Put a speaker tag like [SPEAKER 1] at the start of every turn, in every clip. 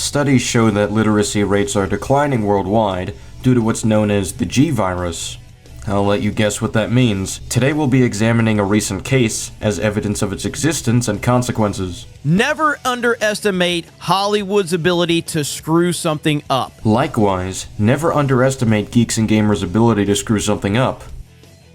[SPEAKER 1] Studies show that literacy rates are declining worldwide due to what's known as the G virus. I'll let you guess what that means. Today we'll be examining a recent case as evidence of its existence and consequences.
[SPEAKER 2] Never underestimate Hollywood's ability to screw something up.
[SPEAKER 1] Likewise, never underestimate Geeks and Gamers' ability to screw something up.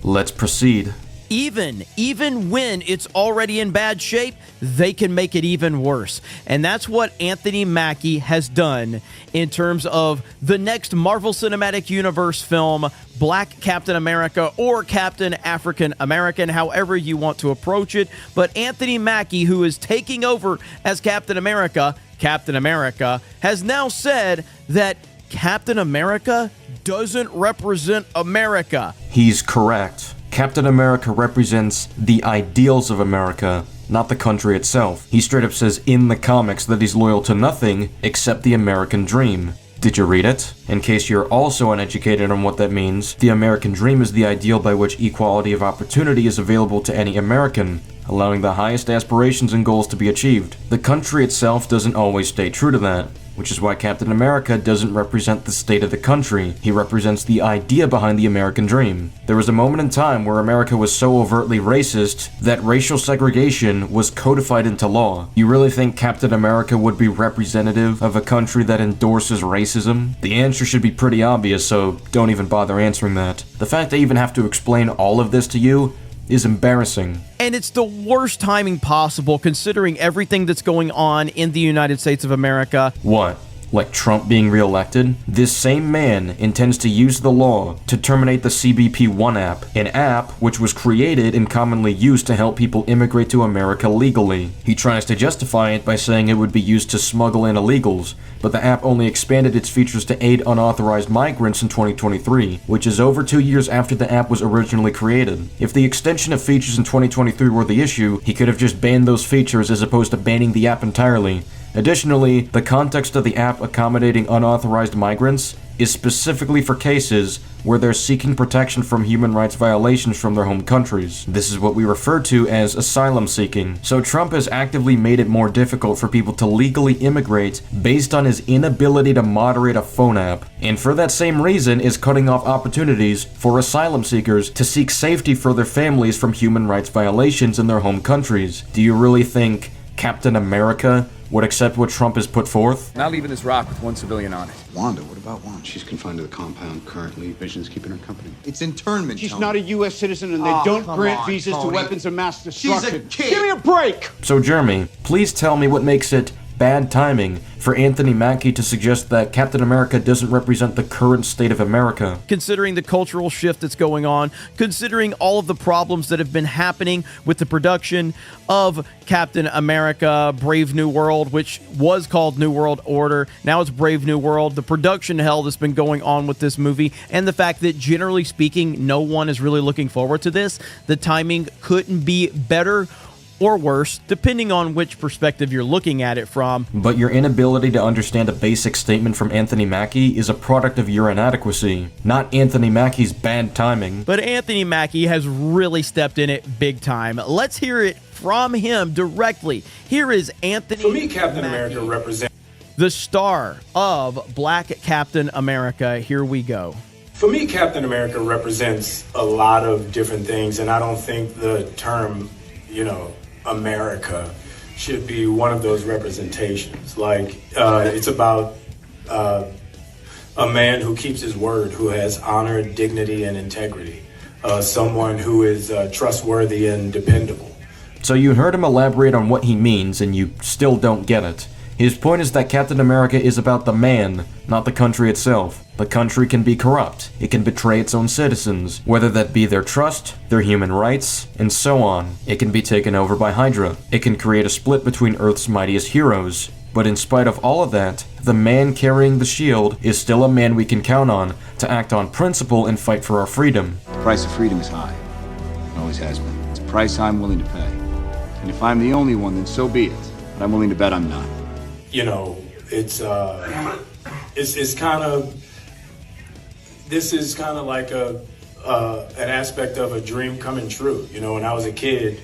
[SPEAKER 1] Let's proceed.
[SPEAKER 2] Even when it's already in bad shape, they can make it even worse. And that's what Anthony Mackie has done in terms of the next Marvel Cinematic Universe film, Black Captain America or Captain African American, however you want to approach it. But Anthony Mackie, who is taking over as Captain America, has now said that Captain America doesn't represent America.
[SPEAKER 1] He's correct. Captain America represents the ideals of America, not the country itself. He straight up says in the comics that he's loyal to nothing except the American dream. Did you read it? In case you're also uneducated on what that means, the American dream is the ideal by which equality of opportunity is available to any American, allowing the highest aspirations and goals to be achieved. The country itself doesn't always stay true to that, which is why Captain America doesn't represent the state of the country. He represents the idea behind the American dream. There was a moment in time where America was so overtly racist that racial segregation was codified into law. You really think Captain America would be representative of a country that endorses racism? The answer should be pretty obvious, so don't even bother answering that. The fact I even have to explain all of this to you is embarrassing.
[SPEAKER 2] And it's the worst timing possible considering everything that's going on in the United States of America.
[SPEAKER 1] What? Like Trump being reelected? This same man intends to use the law to terminate the CBP-1 app, an app which was created and commonly used to help people immigrate to America legally. He tries to justify it by saying it would be used to smuggle in illegals, but the app only expanded its features to aid unauthorized migrants in 2023, which is over 2 years after the app was originally created. If the extension of features in 2023 were the issue, he could have just banned those features as opposed to banning the app entirely. Additionally, the context of the app accommodating unauthorized migrants is specifically for cases where they're seeking protection from human rights violations from their home countries. This is what we refer to as asylum seeking. So Trump has actively made it more difficult for people to legally immigrate based on his inability to moderate a phone app. And for that same reason is cutting off opportunities for asylum seekers to seek safety for their families from human rights violations in their home countries. Do you really think Captain America would accept what Trump has put forth?
[SPEAKER 3] Not leaving this rock with one civilian on it.
[SPEAKER 4] Wanda, what about Wanda? She's confined to the compound currently. Vision's keeping her company.
[SPEAKER 5] It's internment,
[SPEAKER 6] She's
[SPEAKER 5] Tony.
[SPEAKER 6] not a U.S. citizen, and they don't grant visas to weapons of mass
[SPEAKER 5] She's
[SPEAKER 6] destruction.
[SPEAKER 5] a kid.
[SPEAKER 6] Give me a break!
[SPEAKER 1] So Jeremy, please tell me what makes it bad timing for Anthony Mackie to suggest that Captain America doesn't represent the current state of America.
[SPEAKER 2] Considering the cultural shift that's going on, considering all of the problems that have been happening with the production of Captain America Brave New World, which was called New World Order, now it's Brave New World, the production hell that's been going on with this movie, and the fact that generally speaking, no one is really looking forward to this, the timing couldn't be better or worse, depending on which perspective you're looking at it from.
[SPEAKER 1] But your inability to understand a basic statement from Anthony Mackie is a product of your inadequacy, not Anthony Mackie's bad timing.
[SPEAKER 2] But Anthony Mackie has really stepped in it big time. Let's hear it from him directly. Here is Anthony
[SPEAKER 7] For me, Captain
[SPEAKER 2] Mackie,
[SPEAKER 7] America represents...
[SPEAKER 2] the star of Black Captain America. Here we go.
[SPEAKER 7] For me, Captain America represents a lot of different things, and I don't think the term, America should be one of those representations. Like, it's about a man who keeps his word, who has honor, dignity, and integrity. Someone who is trustworthy and dependable.
[SPEAKER 1] So you heard him elaborate on what he means, and you still don't get it. His point is that Captain America is about the man, not the country itself. The country can be corrupt. It can betray its own citizens, whether that be their trust, their human rights, and so on. It can be taken over by Hydra. It can create a split between Earth's mightiest heroes. But in spite of all of that, the man carrying the shield is still a man we can count on to act on principle and fight for our freedom.
[SPEAKER 3] The price of freedom is high. It always has been. It's a price I'm willing to pay. And if I'm the only one, then so be it. But I'm willing to bet I'm not.
[SPEAKER 7] It's kind of... This is kind of like an aspect of a dream coming true. When I was a kid,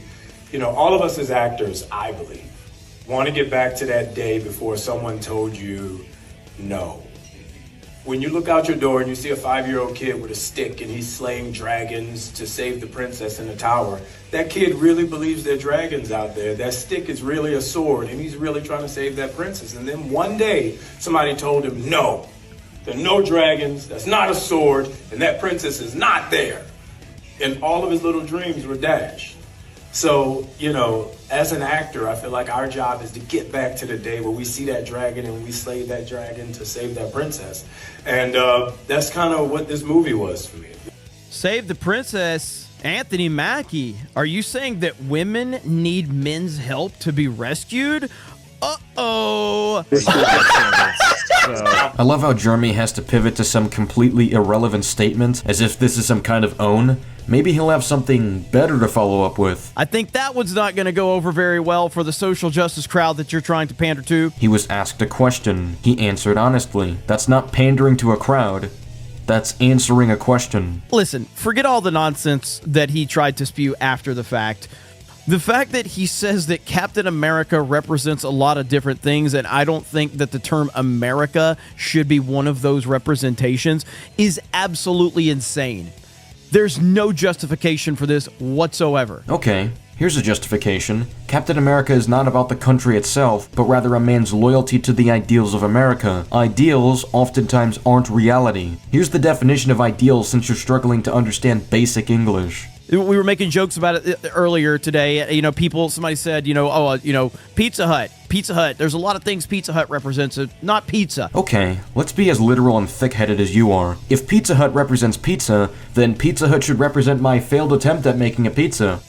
[SPEAKER 7] all of us as actors, I believe, want to get back to that day before someone told you no. When you look out your door and you see a 5-year-old kid with a stick and he's slaying dragons to save the princess in the tower, that kid really believes there are dragons out there. That stick is really a sword and he's really trying to save that princess. And then one day somebody told him, no, there are no dragons, that's not a sword, and that princess is not there. And all of his little dreams were dashed. So, you know, as an actor, I feel like our job is to get back to the day where we see that dragon and we slay that dragon to save that princess. And that's kind of what this movie was for me.
[SPEAKER 2] Save the princess. Anthony Mackie, are you saying that women need men's help to be rescued? Uh-oh.
[SPEAKER 1] I love how Jeremy has to pivot to some completely irrelevant statement as if this is some kind of own. Maybe he'll have something better to follow up with.
[SPEAKER 2] I think that one's not going to go over very well for the social justice crowd that you're trying to pander to.
[SPEAKER 1] He was asked a question. He answered honestly. That's not pandering to a crowd. That's answering a question.
[SPEAKER 2] Listen, forget all the nonsense that he tried to spew after the fact. The fact that he says that Captain America represents a lot of different things, and I don't think that the term America should be one of those representations, is absolutely insane. There's no justification for this whatsoever.
[SPEAKER 1] Okay, here's a justification. Captain America is not about the country itself, but rather a man's loyalty to the ideals of America. Ideals oftentimes aren't reality. Here's the definition of ideals since you're struggling to understand basic English.
[SPEAKER 2] We were making jokes about it earlier today. You know, somebody said, Pizza Hut. Pizza Hut. There's a lot of things Pizza Hut represents, not pizza.
[SPEAKER 1] Okay, let's be as literal and thick-headed as you are. If Pizza Hut represents pizza, then Pizza Hut should represent my failed attempt at making a pizza.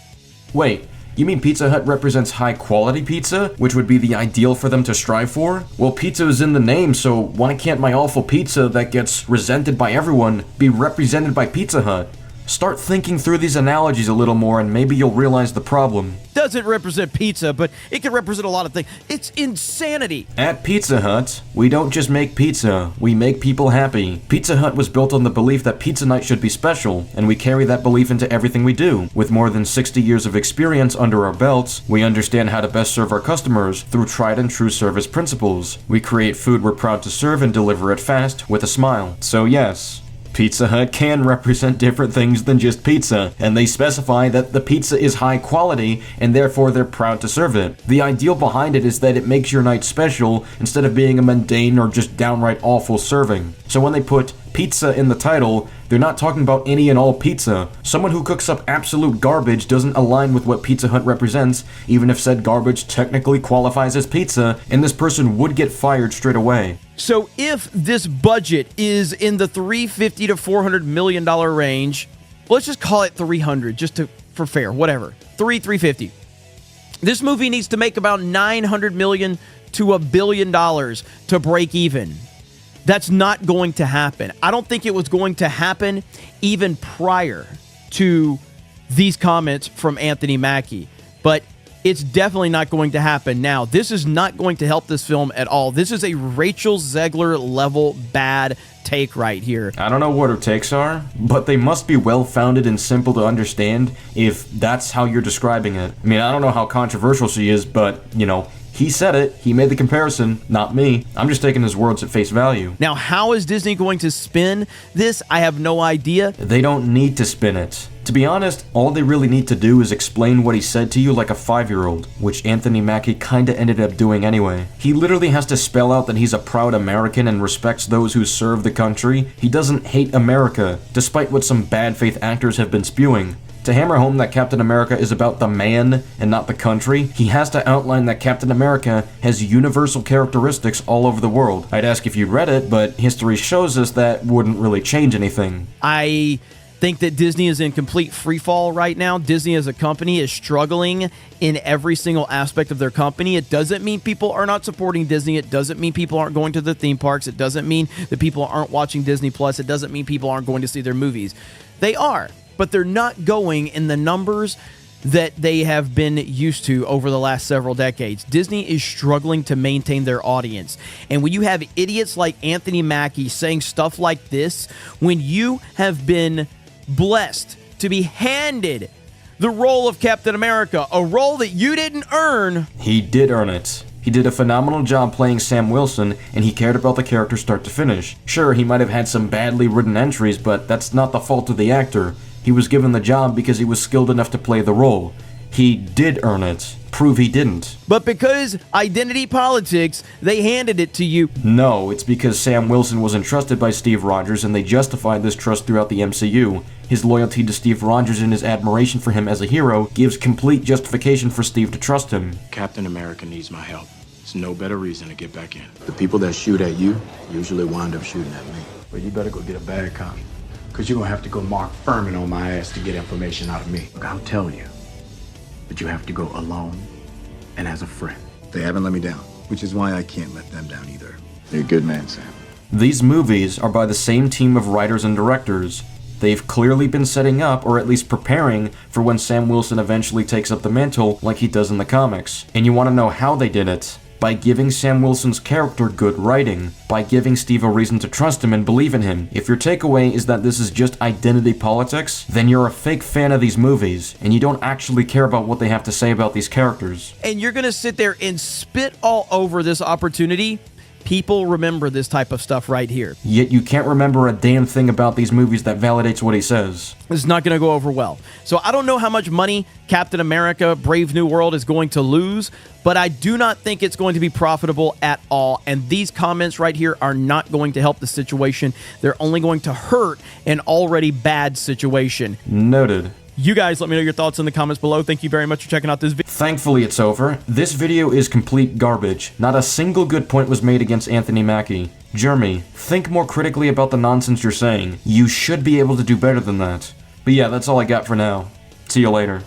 [SPEAKER 1] Wait, you mean Pizza Hut represents high-quality pizza, which would be the ideal for them to strive for? Well, pizza is in the name, so why can't my awful pizza that gets resented by everyone be represented by Pizza Hut? Start thinking through these analogies a little more and maybe you'll realize the problem.
[SPEAKER 2] Doesn't represent pizza, but it can represent a lot of things. It's insanity.
[SPEAKER 1] At Pizza Hut, we don't just make pizza, we make people happy. Pizza Hut was built on the belief that pizza night should be special, and we carry that belief into everything we do. With more than 60 years of experience under our belts, we understand how to best serve our customers through tried and true service principles. We create food we're proud to serve and deliver it fast with a smile. So yes, Pizza Hut can represent different things than just pizza, and they specify that the pizza is high quality and therefore they're proud to serve it. The ideal behind it is that it makes your night special instead of being a mundane or just downright awful serving. So when they put pizza in the title, they're not talking about any and all pizza. Someone who cooks up absolute garbage doesn't align with what Pizza Hut represents, even if said garbage technically qualifies as pizza, and this person would get fired straight away.
[SPEAKER 2] So if this budget is in the $350 to $400 million range, let's just call it 300, for fair, whatever. 350. This movie needs to make about $900 million to $1 billion to break even. That's not going to happen. I don't think it was going to happen even prior to these comments from Anthony Mackie, but it's definitely not going to happen now. This is not going to help this film at all. This is a Rachel Zegler level bad take right here.
[SPEAKER 1] I don't know what her takes are, but they must be well-founded and simple to understand if that's how you're describing it. I mean, I don't know how controversial she is, but, he said it. He made the comparison, not me. I'm just taking his words at face value.
[SPEAKER 2] Now, how is Disney going to spin this? I have no idea.
[SPEAKER 1] They don't need to spin it. To be honest, all they really need to do is explain what he said to you like a 5-year-old, which Anthony Mackie kinda ended up doing anyway. He literally has to spell out that he's a proud American and respects those who serve the country. He doesn't hate America, despite what some bad faith actors have been spewing. To hammer home that Captain America is about the man and not the country, he has to outline that Captain America has universal characteristics all over the world. I'd ask if you'd read it, but history shows us that wouldn't really change anything.
[SPEAKER 2] I think that Disney is in complete freefall right now. Disney as a company is struggling in every single aspect of their company. It doesn't mean people are not supporting Disney. It doesn't mean people aren't going to the theme parks. It doesn't mean that people aren't watching Disney Plus. It doesn't mean people aren't going to see their movies. They are, but they're not going in the numbers that they have been used to over the last several decades. Disney is struggling to maintain their audience. And when you have idiots like Anthony Mackie saying stuff like this, when you have been blessed to be handed the role of Captain America, a role that you didn't earn.
[SPEAKER 1] He did earn it. He did a phenomenal job playing Sam Wilson, and he cared about the character start to finish. Sure, he might have had some badly written entries, but that's not the fault of the actor. He was given the job because he was skilled enough to play the role. He did earn it. Prove he didn't.
[SPEAKER 2] But because identity politics, they handed it to you.
[SPEAKER 1] No, it's because Sam Wilson was entrusted by Steve Rogers and they justified this trust throughout the MCU. His loyalty to Steve Rogers and his admiration for him as a hero gives complete justification for Steve to trust him.
[SPEAKER 5] Captain America needs my help. It's no better reason to get back in. The people that shoot at you usually wind up shooting at me.
[SPEAKER 3] Well, you better go get a bad copy. Because you're going to have to go Mark Furman on my ass to get information out of me. Look, I'll tell you. But you have to go alone and as a friend. They haven't let me down, which is why I can't let them down either. You're a good man, Sam.
[SPEAKER 1] These movies are by the same team of writers and directors. They've clearly been setting up, or at least preparing, for when Sam Wilson eventually takes up the mantle like he does in the comics. And you want to know how they did it? By giving Sam Wilson's character good writing, by giving Steve a reason to trust him and believe in him. If your takeaway is that this is just identity politics, then you're a fake fan of these movies, and you don't actually care about what they have to say about these characters.
[SPEAKER 2] And you're going to sit there and spit all over this opportunity. People remember this type of stuff right here.
[SPEAKER 1] Yet you can't remember a damn thing about these movies that validates what he says.
[SPEAKER 2] It's not going to go over well. So I don't know how much money Captain America Brave New World is going to lose, but I do not think it's going to be profitable at all. And these comments right here are not going to help the situation. They're only going to hurt an already bad situation.
[SPEAKER 1] Noted.
[SPEAKER 2] You guys let me know your thoughts in the comments below. Thank you very much for checking out this video.
[SPEAKER 1] Thankfully it's over. This video is complete garbage. Not a single good point was made against Anthony Mackie. Jeremy, think more critically about the nonsense you're saying. You should be able to do better than that. But yeah, that's all I got for now. See you later.